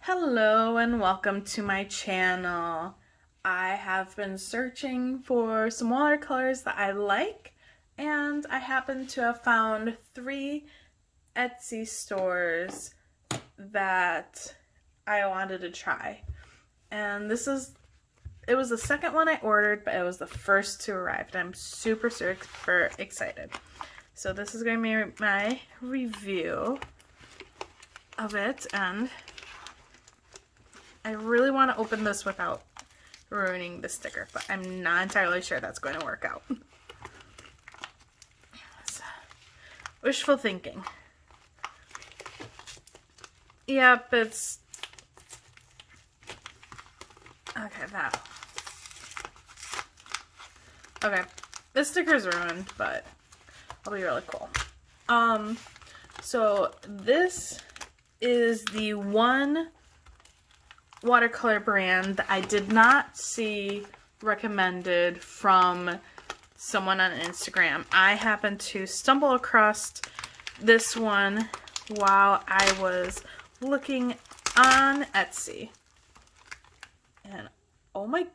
Hello and welcome to my channel. I have been searching for some watercolors that I like, and I happen to have found 3 Etsy stores that I wanted to try. And it was the second one I ordered, but it was the first to arrive, and I'm super excited. So this is going to be my review of it, and I really want to open this without ruining the sticker, but I'm not entirely sure that's going to work out. So, wishful thinking. Yep, it's... Okay, that. Okay, this sticker's ruined, but it'll be really cool. So this is the one watercolor brand that I did not see recommended from someone on Instagram. I happened to stumble across this one while I was looking on Etsy. And oh my,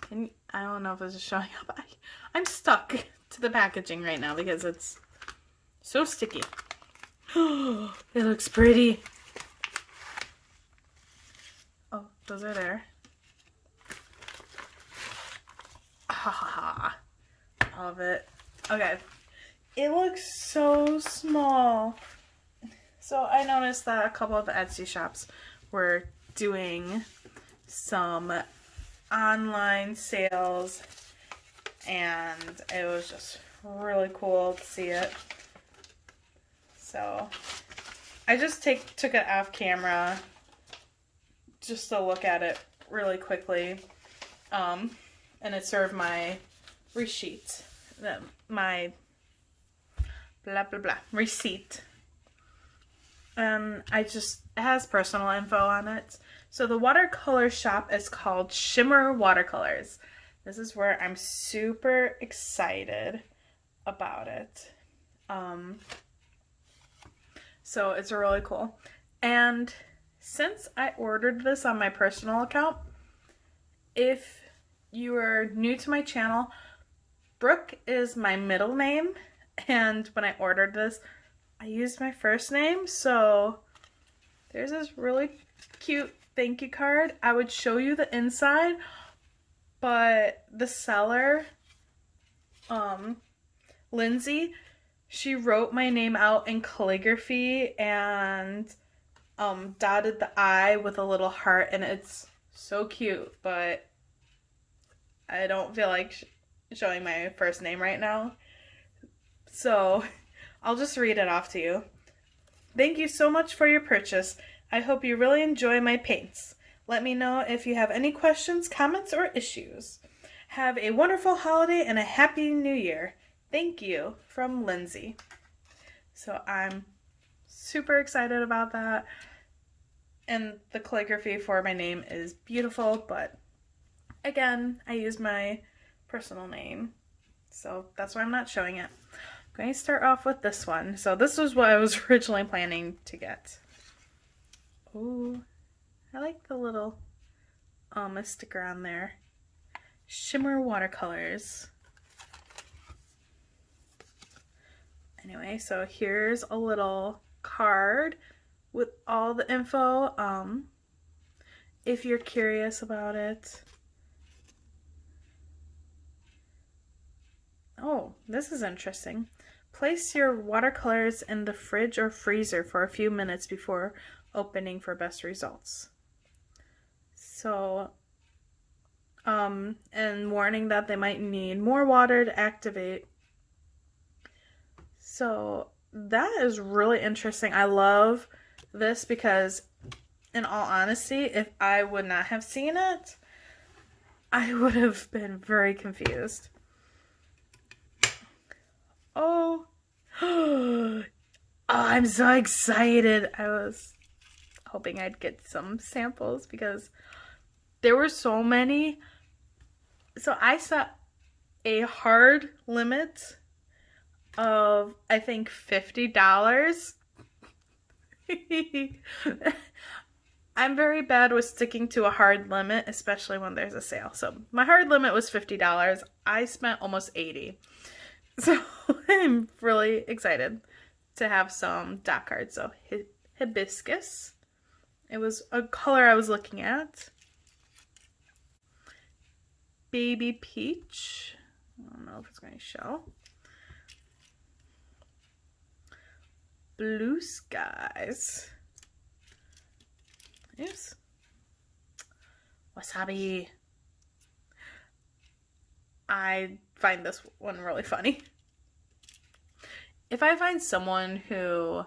I don't know if this is showing up. I'm stuck to the packaging right now because it's so sticky. Oh, it looks pretty. Oh, those are there. Ha ha ha. Love it. Okay. It looks so small. So I noticed that a couple of Etsy shops were doing some online sales, and it was just really cool to see it. So I just took it off camera just to look at it really quickly, and it served my receipt, my blah blah blah receipt, and it has personal info on it. So the watercolor shop is called Shimmer Watercolors. This is where I'm super excited about it. So it's really cool, and since I ordered this on my personal account, if you are new to my channel, Brooke is my middle name, and when I ordered this, I used my first name, so there's this really cute thank you card. I would show you the inside, but the seller, Lindsay, she wrote my name out in calligraphy and dotted the I with a little heart, and it's so cute, but I don't feel like showing my first name right now, so I'll just read it off to you. Thank you so much for your purchase. I hope you really enjoy my paints. Let me know if you have any questions, comments, or issues. Have a wonderful holiday and a happy new year. Thank you, from Lindsay. So I'm super excited about that. And the calligraphy for my name is beautiful, but again, I use my personal name, so that's why I'm not showing it. I'm going to start off with this one. So this was what I was originally planning to get. Ooh, I like the little sticker on there. Shimmer Watercolors. Anyway, so here's a little card with all the info, if you're curious about it. Oh, this is interesting. Place your watercolors in the fridge or freezer for a few minutes before opening for best results. So, and warning that they might need more water to activate. So that is really interesting. I love this because, in all honesty, if I would not have seen it, I would have been very confused. Oh, oh, I'm so excited. I was hoping I'd get some samples because there were so many. So I set a hard limit of, I think, $50. I'm very bad with sticking to a hard limit, especially when there's a sale. So my hard limit was $50. I spent almost $80. So I'm really excited to have some dot cards. So hibiscus. It was a color I was looking at. Baby peach. I don't know if it's going to show. Blue skies. Yes. Wasabi. I find this one really funny. If I find someone who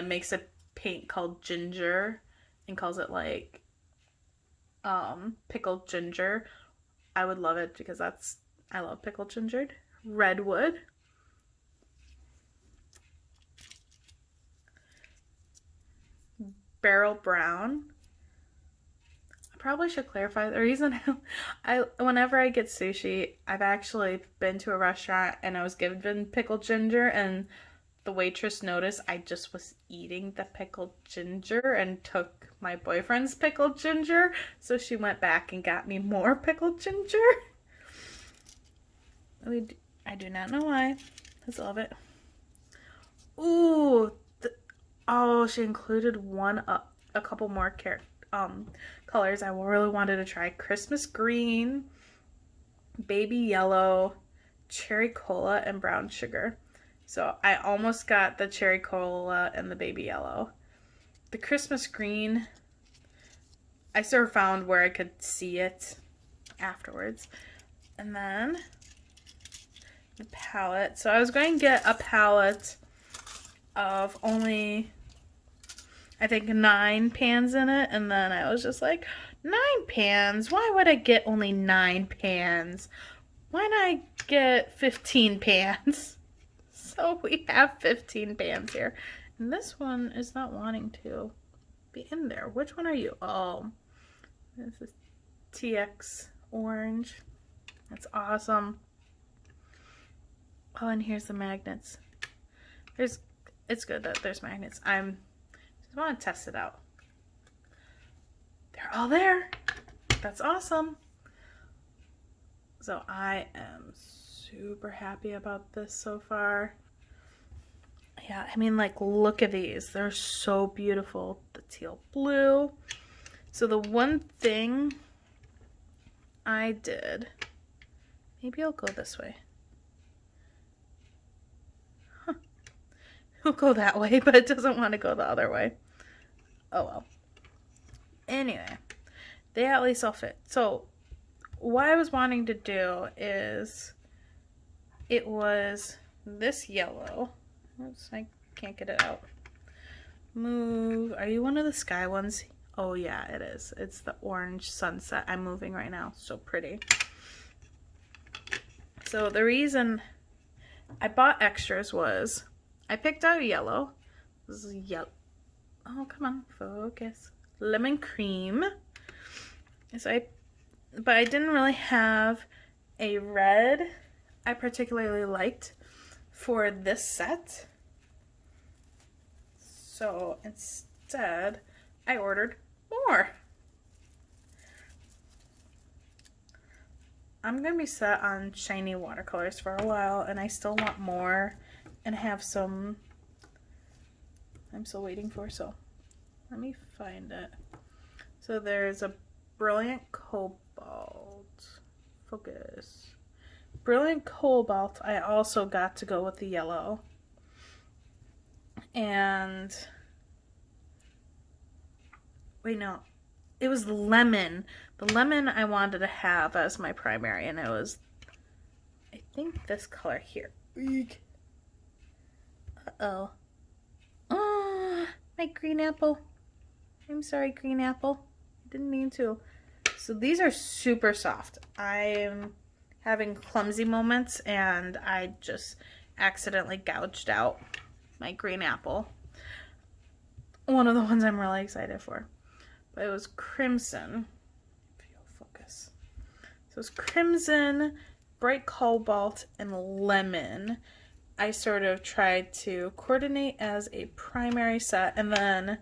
makes a paint called ginger and calls it like pickled ginger, I would love it because I love pickled ginger. Redwood. Barrel brown. I probably should clarify the reason whenever I get sushi, I've actually been to a restaurant and I was given pickled ginger and the waitress noticed I just was eating the pickled ginger and took my boyfriend's pickled ginger, so she went back and got me more pickled ginger. I do not know why. I just love it. Ooh, oh, she included a couple more colors I really wanted to try. Christmas green, baby yellow, cherry cola, and brown sugar. So I almost got the cherry cola and the baby yellow. The Christmas green, I sort of found where I could see it afterwards. And then the palette. So I was going to get a palette of only, I think, 9 pans in it. And then I was just like, 9 pans? Why would I get only 9 pans? Why not I get 15 pans? So we have 15 pans here. And this one is not wanting to be in there. Which one are you? Oh, this is TX orange. That's awesome. Oh, and here's the magnets. It's good that there's magnets. I just want to test it out. They're all there. That's awesome. So I am super happy about this so far. Yeah, I mean, like, look at these. They're so beautiful. The teal blue. So the one thing I did, maybe I'll go this way. Huh. It'll go that way, but it doesn't want to go the other way. Oh well. Anyway, they at least all fit. So what I was wanting to do is, it was this yellow. Oops, I can't get it out. Move. Are you one of the sky ones? Oh yeah, it is. It's the orange sunset I'm moving right now. So pretty. So the reason I bought extras was I picked out yellow. This is yellow. Oh, come on, focus. Lemon cream. So but I didn't really have a red I particularly liked for this set. So instead, I ordered more. I'm going to be set on shiny watercolors for a while, and I still want more and have some I'm still waiting for, so let me find it. So there's a Brilliant Cobalt. Focus. Brilliant Cobalt, I also got to go with the yellow. And wait, no, it was lemon. The lemon I wanted to have as my primary, and it was, I think, this color here. Uh-oh. Oh, my green apple. I'm sorry, green apple. I didn't mean to. So these are super soft. I'm having clumsy moments, and I just accidentally gouged out my green apple. One of the ones I'm really excited for. But it was crimson. If you'll focus. So it's crimson, bright cobalt, and lemon. I sort of tried to coordinate as a primary set, and then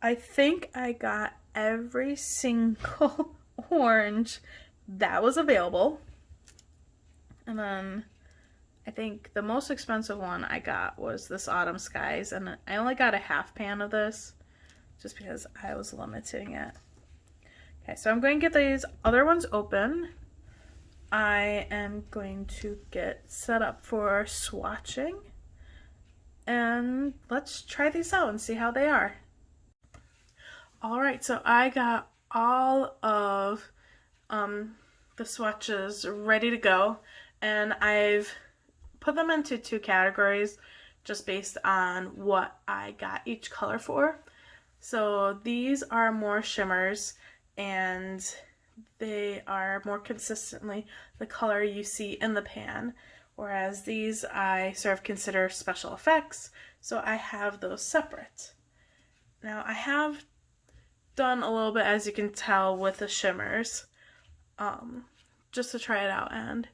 I think I got every single orange that was available. And then I think the most expensive one I got was this Autumn Skies, and I only got a half pan of this just because I was limiting it. Okay, so I'm going to get these other ones open. I am going to get set up for swatching, and let's try these out and see how they are. Alright, so I got all of the swatches ready to go, and I've put them into two categories just based on what I got each color for. So these are more shimmers, and they are more consistently the color you see in the pan, whereas these I sort of consider special effects, so I have those separate. Now I have done a little bit, as you can tell, with the shimmers, just to try it out, and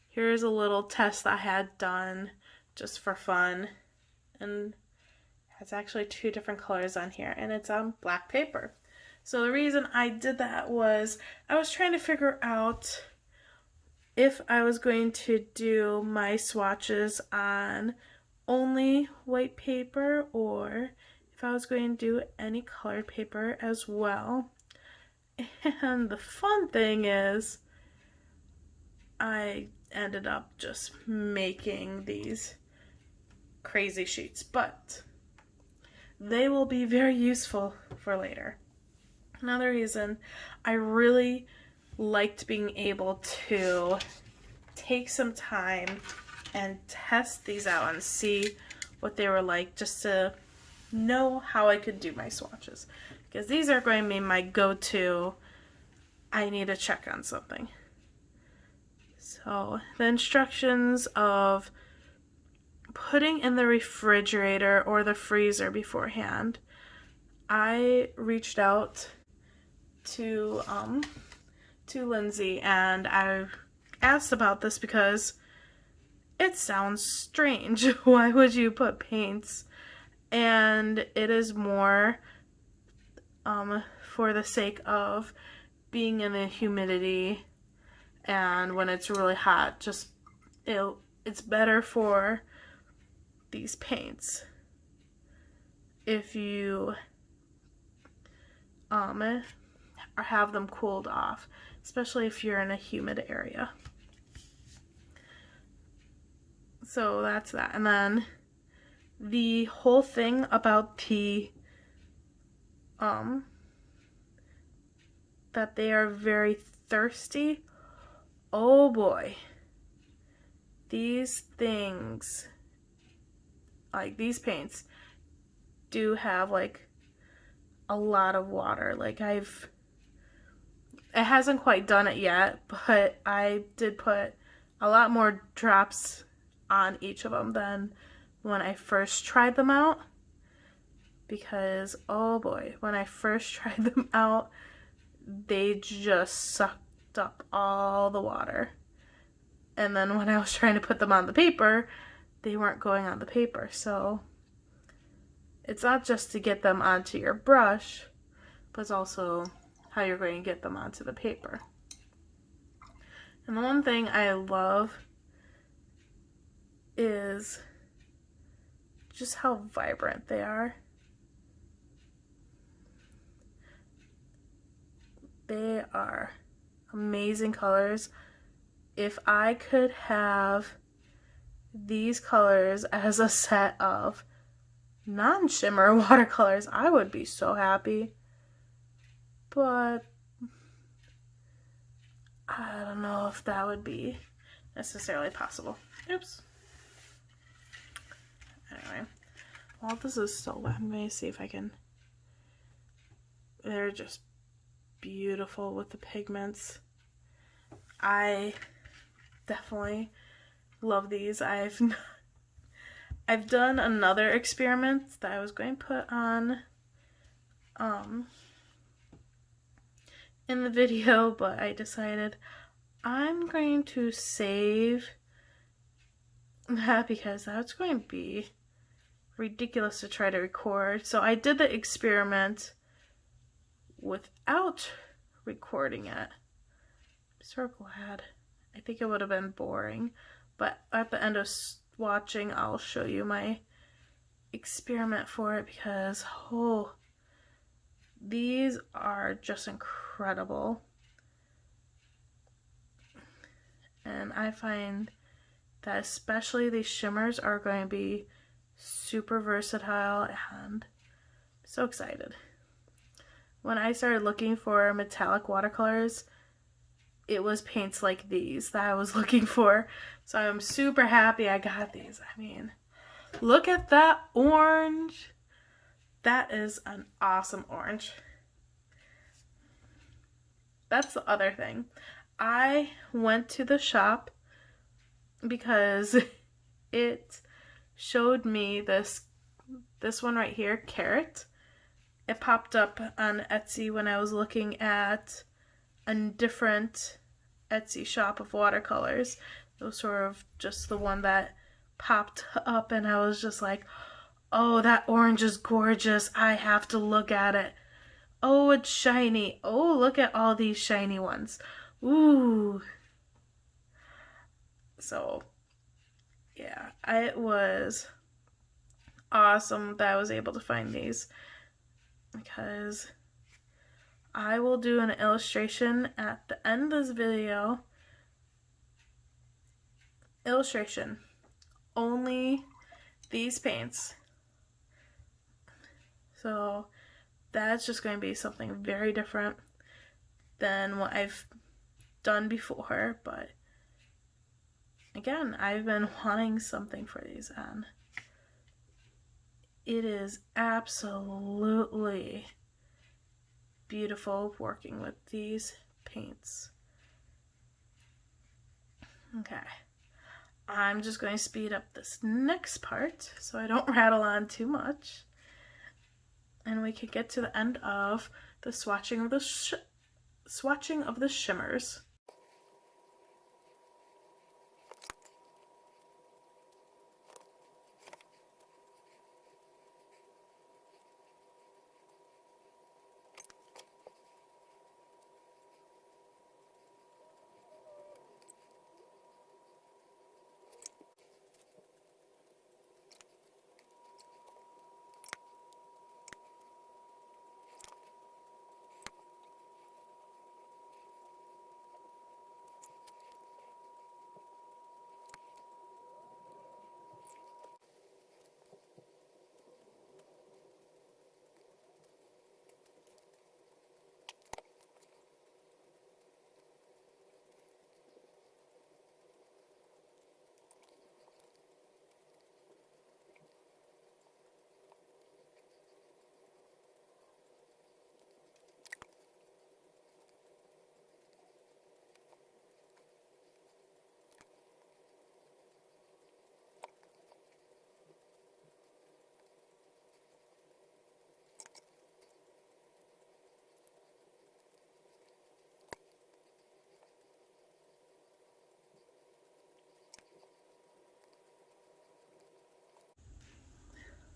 here's a little test I had done just for fun, and it's actually two different colors on here, and it's on black paper. So the reason I did that was I was trying to figure out if I was going to do my swatches on only white paper or if I was going to do any colored paper as well. And the fun thing is I ended up just making these crazy sheets, but they will be very useful for later. Another reason I really liked being able to take some time and test these out and see what they were like, just to know how I could do my swatches, because these are going to be my go-to. I need to check on something. So the instructions of putting in the refrigerator or the freezer beforehand, I reached out to Lindsay and I asked about this because it sounds strange. Why would you put paints? And it is more for the sake of being in the humidity, and when it's really hot, just it's better for these paints if you or have them cooled off, especially if you're in a humid area. So that's that. And then the whole thing about the that they are very thirsty. Oh boy. These things, like these paints, do have like a lot of water. Like it hasn't quite done it yet, but I did put a lot more drops on each of them than when I first tried them out, because oh boy, when I first tried them out, they just sucked up all the water. And then when I was trying to put them on the paper, they weren't going on the paper. So it's not just to get them onto your brush, but it's also how you're going to get them onto the paper. And the one thing I love is just how vibrant they are. They are amazing colors. If I could have these colors as a set of non-shimmer watercolors, I would be so happy. But I don't know if that would be necessarily possible. Oops. Anyway, while this is still wet, I'm going to see if I can. They're just beautiful with the pigments. I definitely love these. I've done another experiment that I was going to put on in the video, but I decided I'm going to save that because that's going to be ridiculous to try to record. So I did the experiment without recording it. I'm so glad. I think it would have been boring, but at the end of watching, I'll show you my experiment for it because, oh, these are just incredible. And I find that especially these shimmers are going to be super versatile, and I'm so excited. When I started looking for metallic watercolors, it was paints like these that I was looking for. So I'm super happy I got these. I mean, look at that orange. That is an awesome orange. That's the other thing. I went to the shop because it showed me this one right here, Carrot. It popped up on Etsy when I was looking at a different Etsy shop of watercolors. It was sort of just the one that popped up, and I was just like, oh, that orange is gorgeous. I have to look at it. Oh, it's shiny. Oh, look at all these shiny ones. Ooh. So, yeah, it was awesome that I was able to find these, because I will do an illustration at the end of this video. Illustration. Only these paints. So that's just going to be something very different than what I've done before, but again, I've been wanting something for these, and it is absolutely beautiful working with these paints. Okay, I'm just going to speed up this next part so I don't rattle on too much, and we can get to the end of the swatching of the shimmers.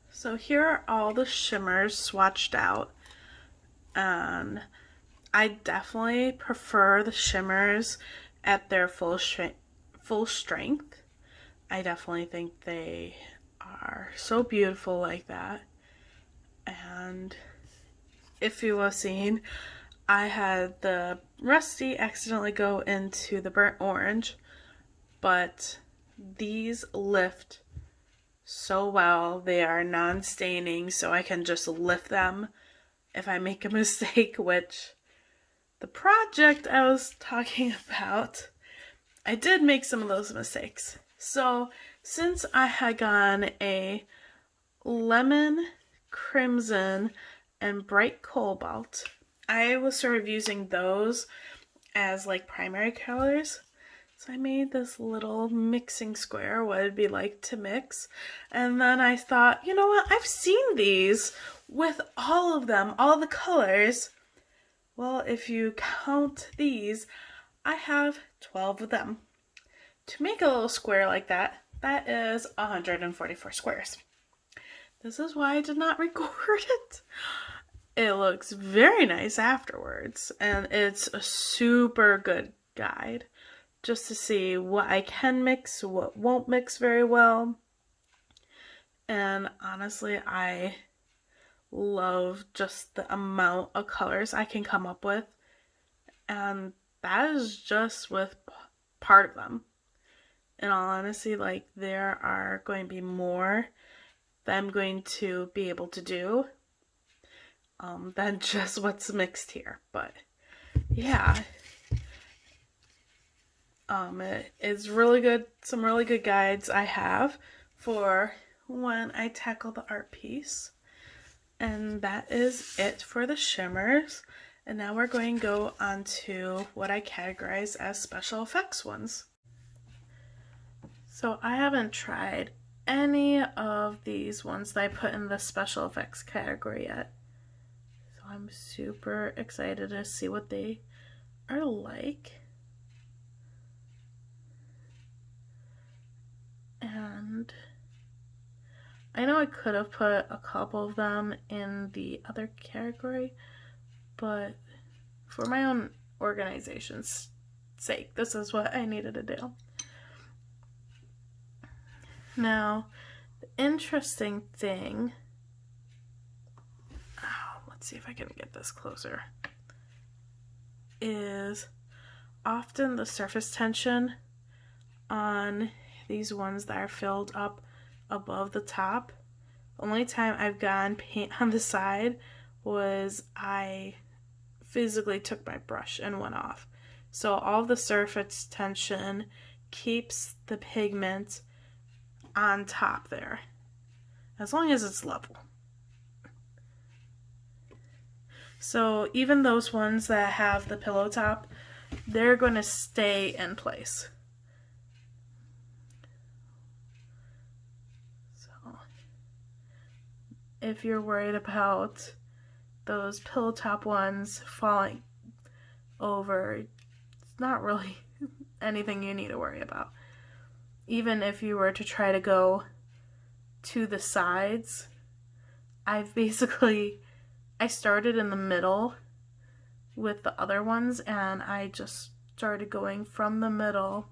So here are all the shimmers swatched out, and I definitely prefer the shimmers at their full strength. I definitely think they are so beautiful like that. And if you have seen, I had the Rusty accidentally go into the burnt orange, but these lift so well. They are non-staining, so I can just lift them if I make a mistake, which the project I was talking about, I did make some of those mistakes. So since I had gone a lemon, crimson, and bright cobalt, I was sort of using those as like primary colors. So I made this little mixing square, what it'd be like to mix. And then I thought, you know what, I've seen these with all of them, all the colors. Well, if you count these, I have 12 of them. To make a little square like that, that is 144 squares. This is why I did not record it. It looks very nice afterwards, and it's a super good guide just to see what I can mix, what won't mix very well. And honestly, I love just the amount of colors I can come up with, and that is just with part of them. In all honesty, like, there are going to be more that I'm going to be able to do than just what's mixed here. But yeah, it is really good. Some really good guides I have for when I tackle the art piece. And that is it for the shimmers. And now we're going to go on to what I categorize as special effects ones. So I haven't tried any of these ones that I put in the special effects category yet. So I'm super excited to see what they are like. And I know I could have put a couple of them in the other category, but for my own organization's sake, this is what I needed to do. Now, the interesting thing, let's see if I can get this closer, is often the surface tension on these ones that are filled up above the top. The only time I've gotten paint on the side was I physically took my brush and went off. So all the surface tension keeps the pigment on top there, as long as it's level. So even those ones that have the pillow top, they're going to stay in place. So if you're worried about those pillow top ones falling over, it's not really anything you need to worry about. Even if you were to try to go to the sides, I started in the middle with the other ones, and I just started going from the middle,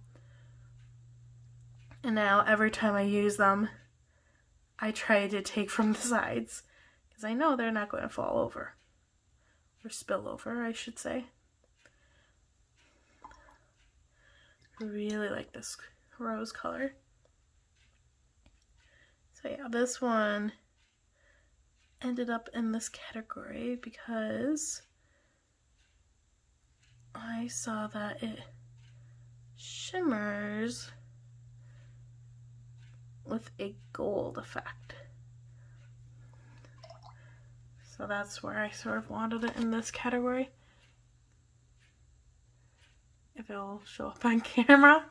and now every time I use them, I try to take from the sides, because I know they're not going to fall over, or spill over, I should say. I really like this rose color. So yeah, this one ended up in this category because I saw that it shimmers with a gold effect. So that's where I sort of wanted it in this category. If it'll show up on camera.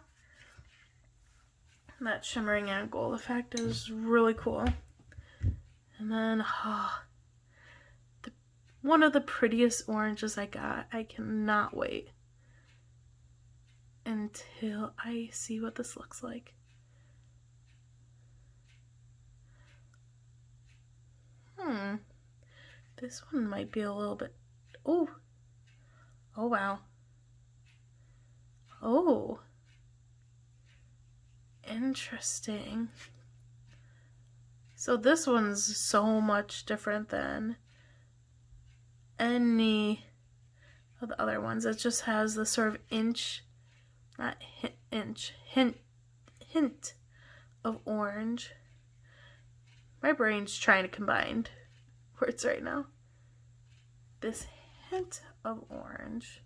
That shimmering and gold effect is really cool. And then, one of the prettiest oranges I got. I cannot wait until I see what this looks like. This one might be a little bit, oh wow. Oh, interesting. So this one's so much different than any of the other ones. It just has this sort of hint of orange. My brain's trying to combine words right now. This hint of orange.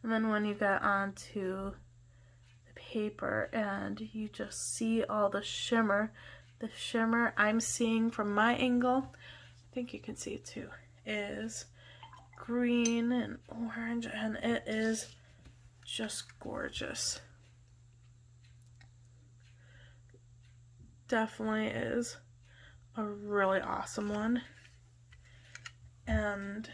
And then when you get onto the paper and you just see all the shimmer I'm seeing from my angle, I think you can see it too, is green and orange, and it is just gorgeous. Definitely is a really awesome one. And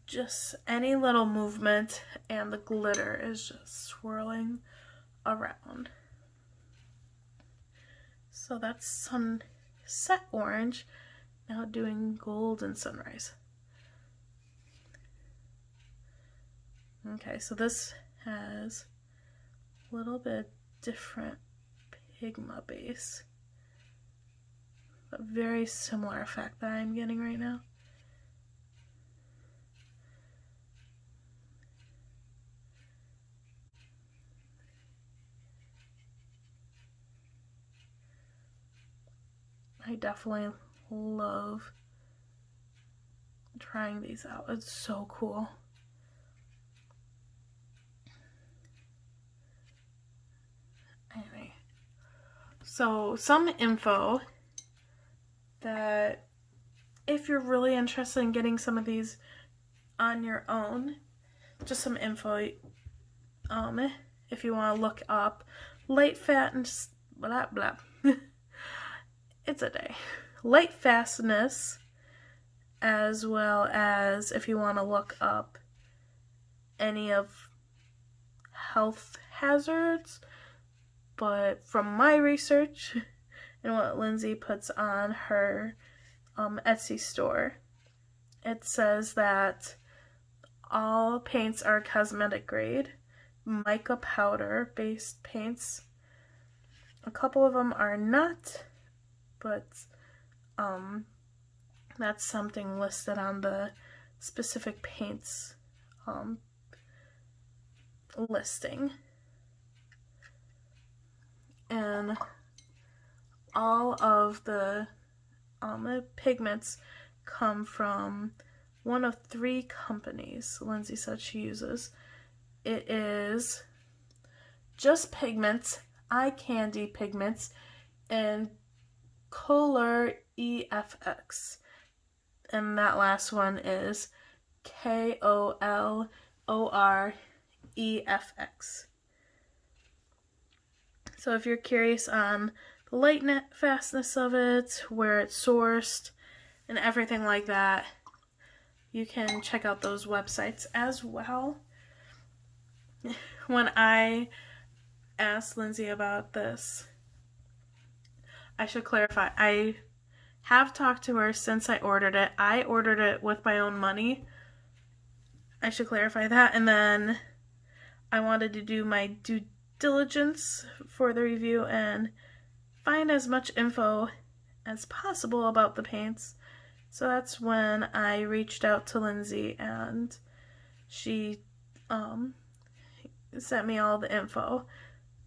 just any little movement and the glitter is just swirling around. So that's some set orange, now doing gold and sunrise. Okay, so this has a little bit different Pigment base, but very similar effect that I'm getting right now. I definitely love trying these out. It's so cool. Anyway, so some info that if you're really interested in getting some of these on your own, just some info, if you want to look up light fat and blah blah. It's a day. Light fastness, as well as if you want to look up any of health hazards. But from my research and what Lindsay puts on her Etsy store, it says that all paints are cosmetic grade, mica powder based paints. A couple of them are not, but that's something listed on the specific paints listing. And all of the pigments come from one of 3 companies Lindsay said she uses. It is Just Pigments, Eye Candy Pigments, and Color EFX. And that last one is KOLOREFX. So if you're curious on the light fastness of it, where it's sourced, and everything like that, you can check out those websites as well. When I asked Lindsay about this, I should clarify, I have talked to her since I ordered it. I ordered it with my own money. I should clarify that. And then I wanted to do my due diligence for the review and find as much info as possible about the paints. So that's when I reached out to Lindsay, and she sent me all the info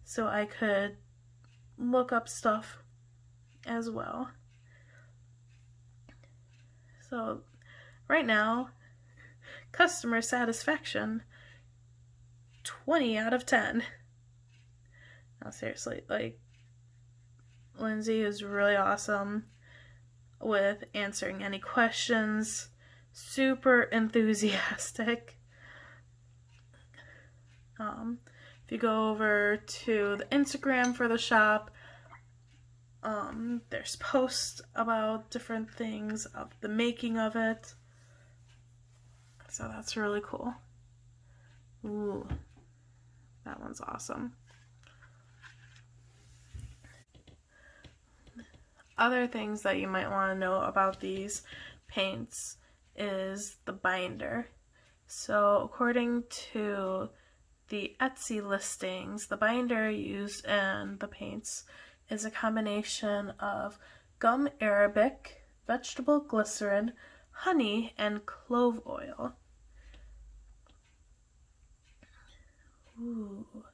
so I could look up stuff as well. So right now, customer satisfaction, 20 out of 10. No, seriously, like, Lindsay is really awesome with answering any questions, super enthusiastic. If you go over to the Instagram for the shop, there's posts about different things of the making of it. So that's really cool. Ooh, that one's awesome. Other things that you might want to know about these paints is the binder. So according to the Etsy listings, the binder used in the paints is a combination of gum arabic, vegetable glycerin, honey, and clove oil. Ooh.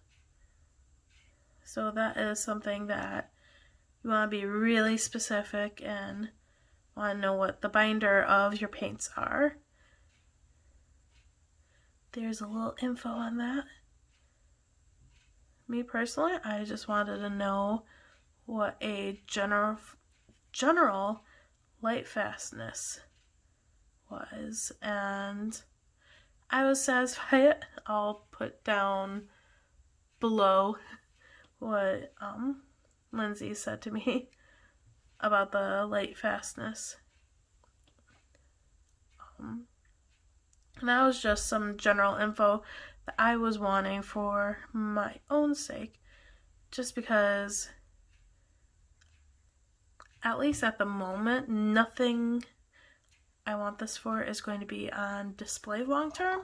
So that is something that you want to be really specific and want to know what the binder of your paints are. There's a little info on that. Me personally, I just wanted to know what a general light fastness was, and I was satisfied. I'll put down below what Lindsay said to me about the light fastness. And that was just some general info that I was wanting for my own sake, just because at least at the moment, nothing I want this for is going to be on display long term,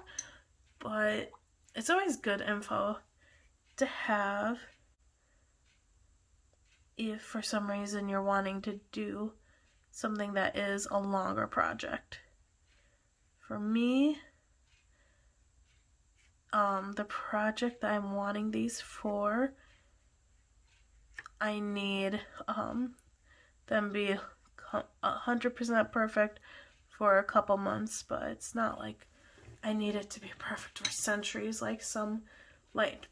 but it's always good info to have if for some reason you're wanting to do something that is a longer project. For me, the project that I'm wanting these for, I need them be 100% perfect for a couple months, but it's not like I need it to be perfect for centuries like some light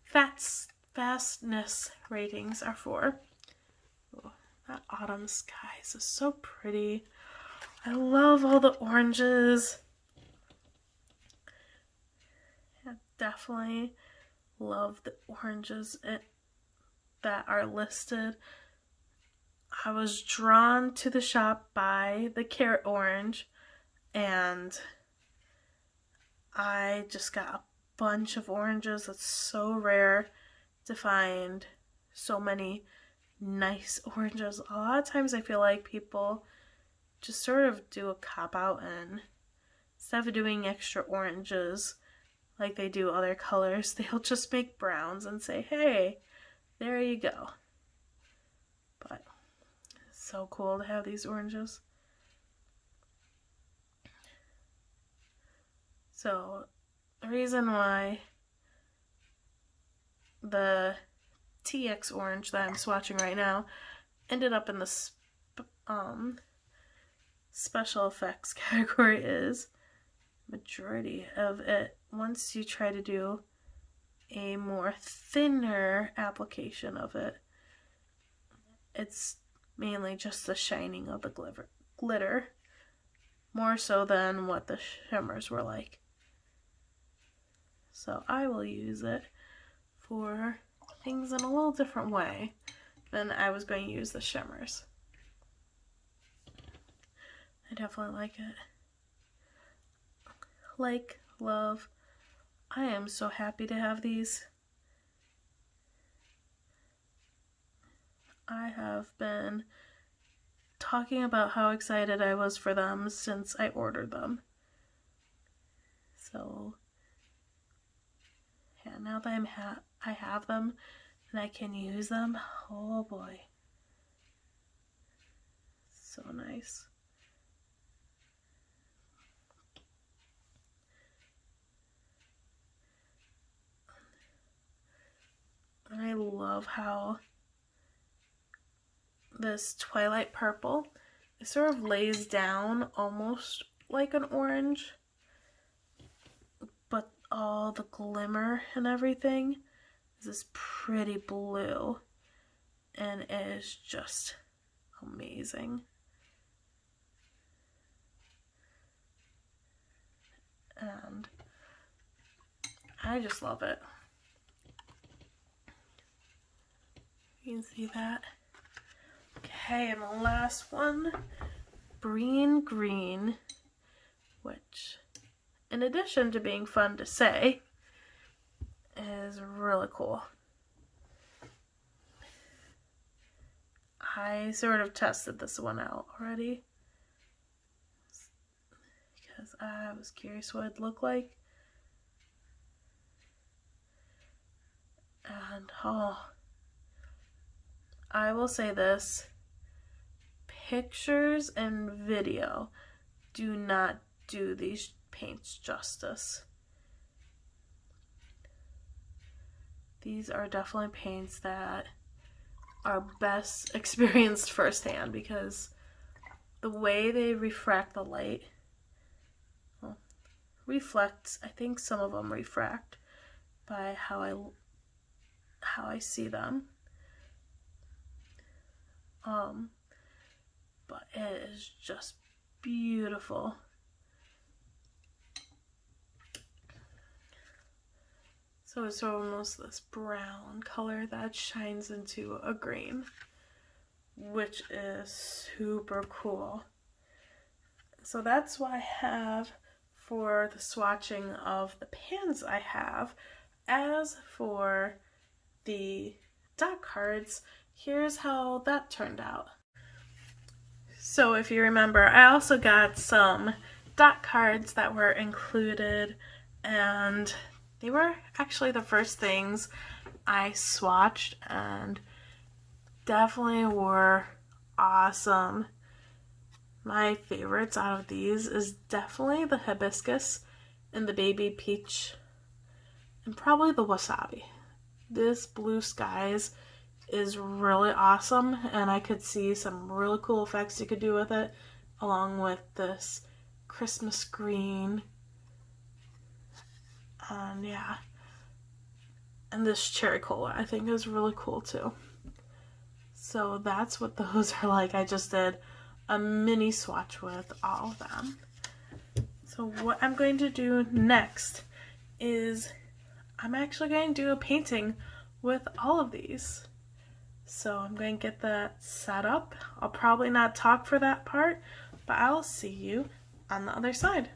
fastness ratings are for. Ooh, that autumn skies is so pretty. I love all the oranges. I definitely love the oranges that are listed. I was drawn to the shop by the carrot orange, and I just got a bunch of oranges. It's so rare to find so many nice oranges. A lot of times I feel like people just sort of do a cop-out, and instead of doing extra oranges like they do other colors, they'll just make browns and say, hey, there you go. But it's so cool to have these oranges. So the reason why the TX orange that I'm swatching right now ended up in the special effects category is majority of it, once you try to do a more thinner application of it, it's mainly just the shining of the glitter, more so than what the shimmers were like. So I will use it for things in a little different way than I was going to use the shimmers. I definitely like it. Like, love. I am so happy to have these. I have been talking about how excited I was for them since I ordered them. So, yeah, now that I have them and I can use them, oh boy. So nice. And I love how this twilight purple, it sort of lays down almost like an orange, but all the glimmer and everything is this pretty blue, and it is just amazing. And I just love it. You can see that. Okay, and the last one, green, which, in addition to being fun to say, is really cool. I sort of tested this one out already because I was curious what it'd look like. And I will say this, pictures and video do not do these paints justice. These are definitely paints that are best experienced firsthand, because the way they refract the light, reflects, I think some of them refract by how I see them. But it is just beautiful. So it's almost this brown color that shines into a green, which is super cool. So that's what I have for the swatching of the pans I have. As for the dot cards, here's how that turned out. So if you remember, I also got some dot cards that were included, and they were actually the first things I swatched and definitely were awesome. My favorites out of these is definitely the hibiscus and the baby peach and probably the wasabi. This blue skies is really awesome, and I could see some really cool effects you could do with it, along with this Christmas green. And yeah, and this cherry cola I think is really cool too. So that's what those are like. I just did a mini swatch with all of them. So what I'm going to do next is I'm actually going to do a painting with all of these. So I'm going to get that set up. I'll probably not talk for that part, but I'll see you on the other side.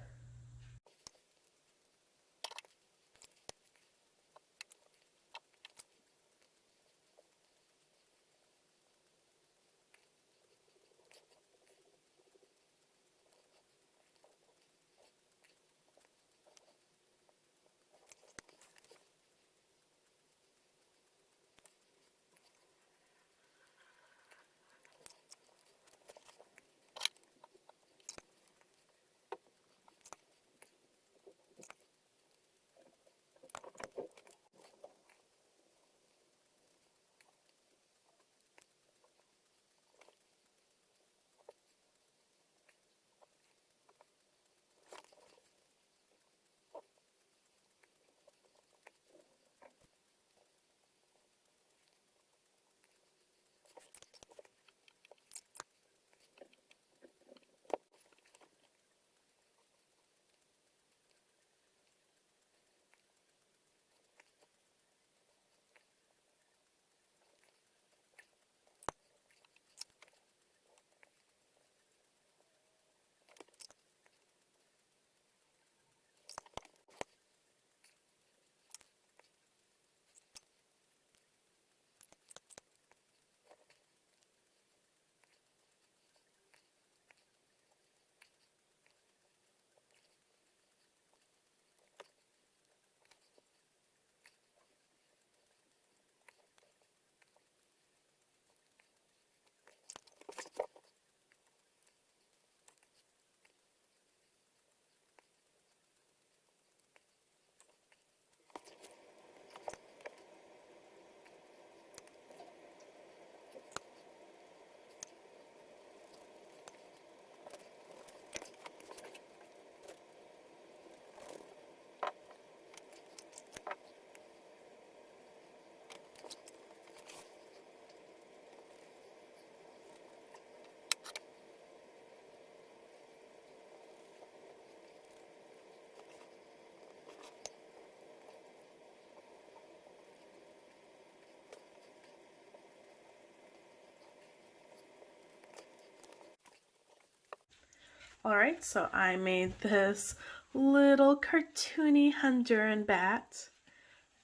Alright, so I made this little cartoony Honduran bat,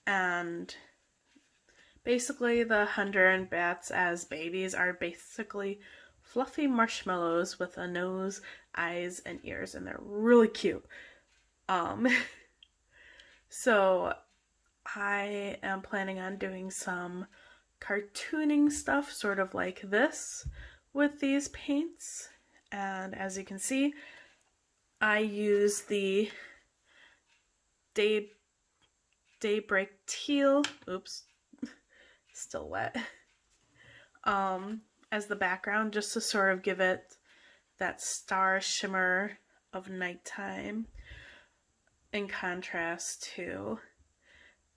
and basically the Honduran bats as babies are basically fluffy marshmallows with a nose, eyes, and ears, and they're really cute. So I am planning on doing some cartooning stuff, sort of like this, with these paints. And as you can see, I use the Daybreak Teal, oops, still wet, as the background, just to sort of give it that star shimmer of nighttime in contrast to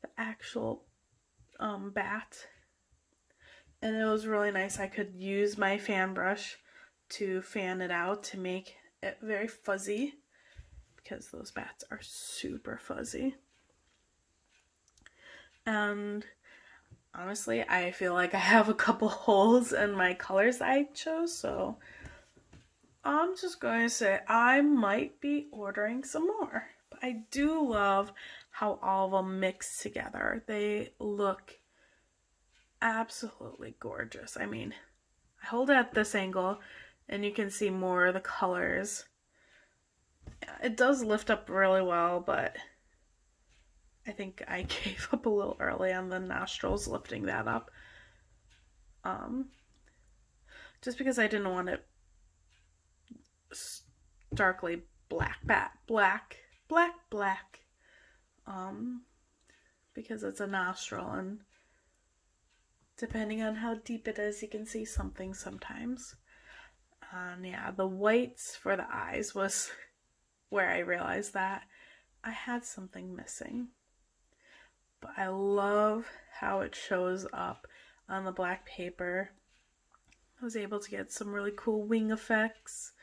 the actual bat. And it was really nice. I could use my fan brush to fan it out to make it very fuzzy, because those bats are super fuzzy. And honestly, I feel like I have a couple holes in my colors I chose, so I'm just going to say I might be ordering some more. But I do love how all of them mix together. They look absolutely gorgeous. I mean, I hold it at this angle and you can see more of the colors. It does lift up really well, but I think I gave up a little early on the nostrils lifting that up. Just because I didn't want it starkly black, because it's a nostril, and depending on how deep it is, you can see something sometimes. And yeah, the whites for the eyes was where I realized that I had something missing. But I love how it shows up on the black paper. I was able to get some really cool wing effects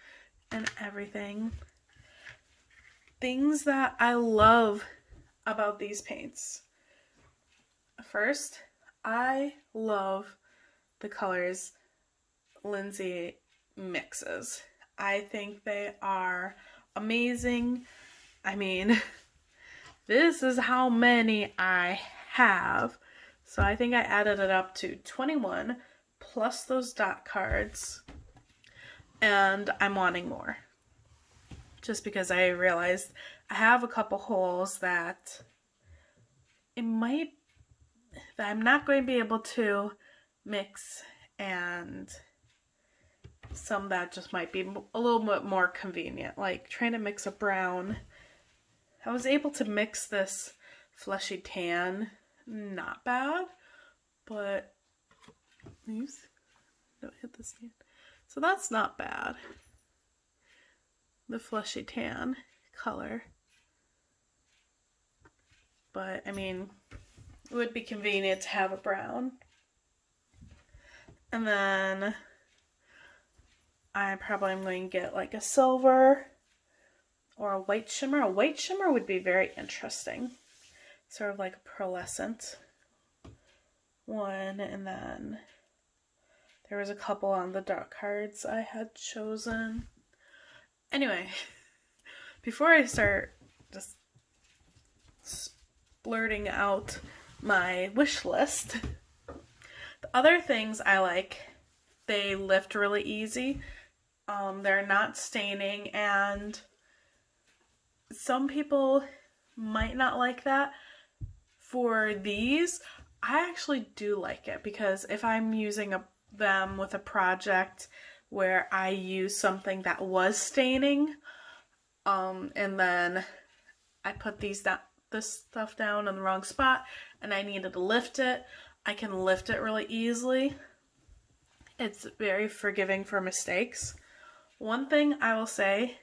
and everything. Things that I love about these paints. First, I love the colors Lindsay mixes. I think they are amazing. I mean, this is how many I have. So I think I added it up to 21 plus those dot cards. And I'm wanting more. Just because I realized I have a couple holes that I'm not going to be able to mix, and some that just might be a little bit more convenient, like trying to mix a brown. I was able to mix this fleshy tan, not bad, but please don't hit the stand. So that's not bad. The fleshy tan color. But I mean, it would be convenient to have a brown. And then I probably am going to get like a silver or a white shimmer. A white shimmer would be very interesting. Sort of like a pearlescent one. And then there was a couple on the dark cards I had chosen. Anyway, before I start just blurting out my wish list, the other things I like, they lift really easy. They're not staining, and some people might not like that. For these, I actually do like it, because if I'm using them with a project where I use something that was staining, and then I put this stuff down in the wrong spot and I needed to lift it, I can lift it really easily. It's very forgiving for mistakes. One thing I will say,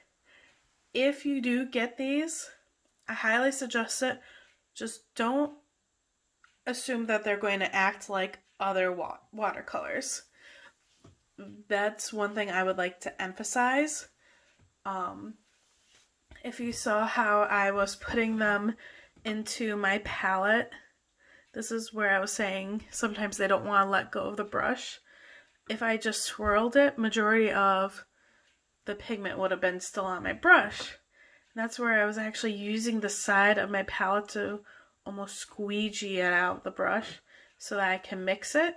if you do get these, I highly suggest it. Just don't assume that they're going to act like other watercolors. That's one thing I would like to emphasize. If you saw how I was putting them into my palette, this is where I was saying sometimes they don't want to let go of the brush. If I just swirled it, majority of the pigment would have been still on my brush. And that's where I was actually using the side of my palette to almost squeegee it out of the brush so that I can mix it.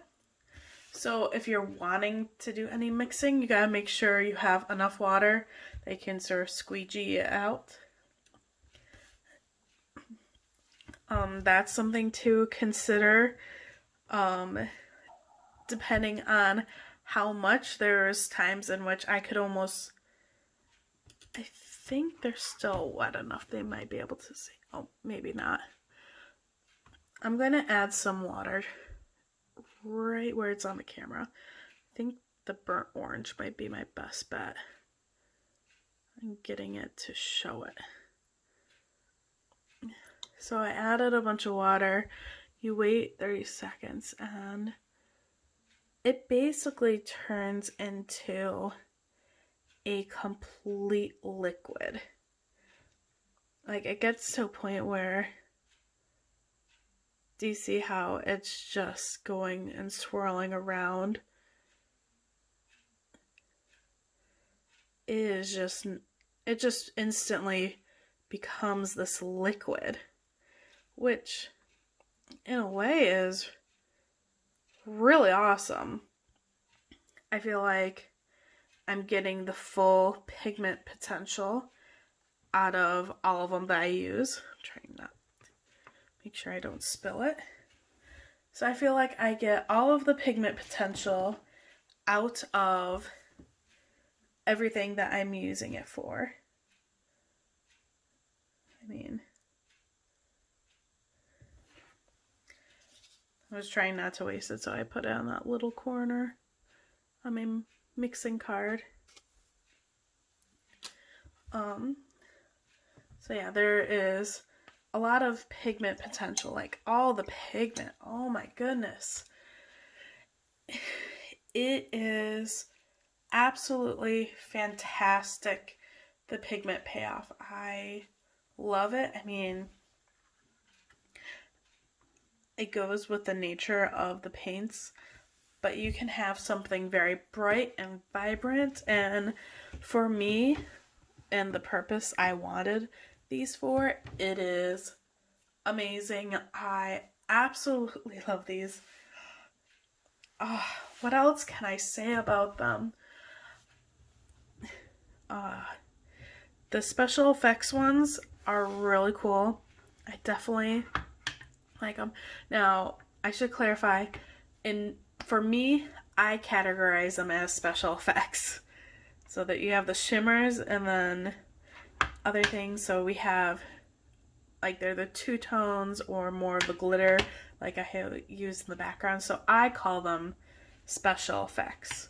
So if you're wanting to do any mixing, you gotta make sure you have enough water that you can sort of squeegee it out. That's something to consider. Depending on how much, there's times in which I could almost, I think they're still wet enough they might be able to see. Oh, maybe not. I'm going to add some water right where it's on the camera. I think the burnt orange might be my best bet. I'm getting it to show it. So I added a bunch of water. You wait 30 seconds and it basically turns into a complete liquid. Like, it gets to a point where, do you see how it's just going and swirling around? It just instantly becomes this liquid, which in a way is really awesome. I feel like I'm getting the full pigment potential out of all of them that I use. I'm trying not to make sure I don't spill it. So I feel like I get all of the pigment potential out of everything that I'm using it for. I mean, I was trying not to waste it, so I put it on that little corner on my mixing card. So yeah, there is a lot of pigment potential, like all the pigment. Oh my goodness. It is absolutely fantastic, the pigment payoff. I love it. I mean, it goes with the nature of the paints, but you can have something very bright and vibrant, and for me and the purpose I wanted these for, it is amazing. I absolutely love these. What else can I say about them? The special effects ones are really cool. I definitely like them. Now, I should clarify, for me, I categorize them as special effects. So that you have the shimmers and then other things. So we have, like, they're the two tones or more of the glitter, like I have used in the background. So I call them special effects.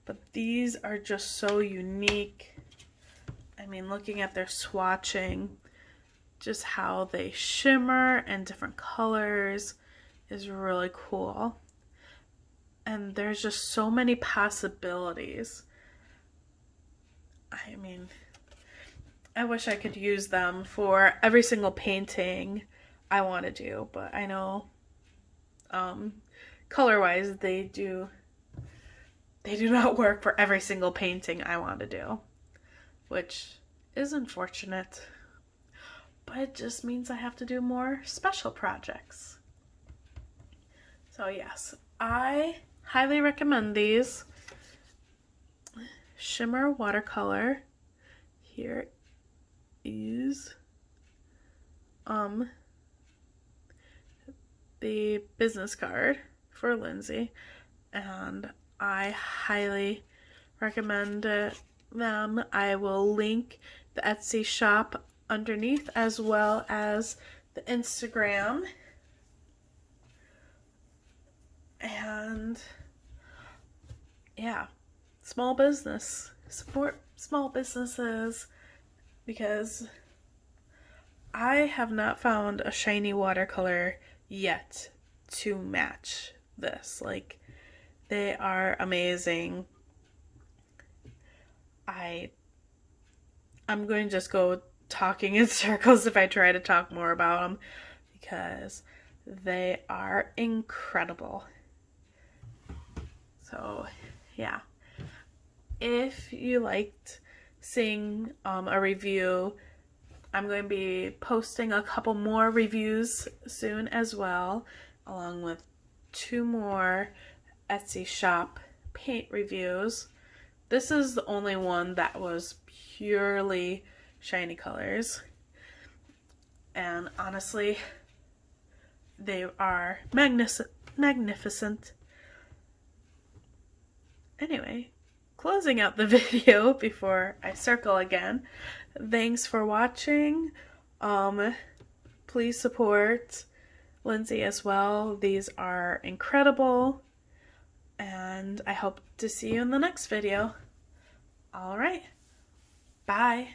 But these are just so unique. I mean, looking at their swatching, just how they shimmer and different colors is really cool. And there's just so many possibilities. I mean, I wish I could use them for every single painting I want to do, but I know color-wise they do not work for every single painting I want to do, which is unfortunate, but it just means I have to do more special projects. So yes, I highly recommend these. Shimmer Watercolor. Here is the business card for Lindsay, and I highly recommend them. I will link the Etsy shop underneath as well as the Instagram. And yeah, small business. Support small businesses, because I have not found a shiny watercolor yet to match this. Like, they are amazing. I'm going to just go talking in circles if I try to talk more about them, because they are incredible. So yeah, if you liked seeing a review, I'm going to be posting a couple more reviews soon as well, along with 2 more Etsy shop paint reviews. This is the only one that was purely shiny colors, and honestly, they are magnificent. Anyway, closing out the video before I circle again. Thanks for watching. Please support Lindsay as well. These are incredible, and I hope to see you in the next video. All right, bye.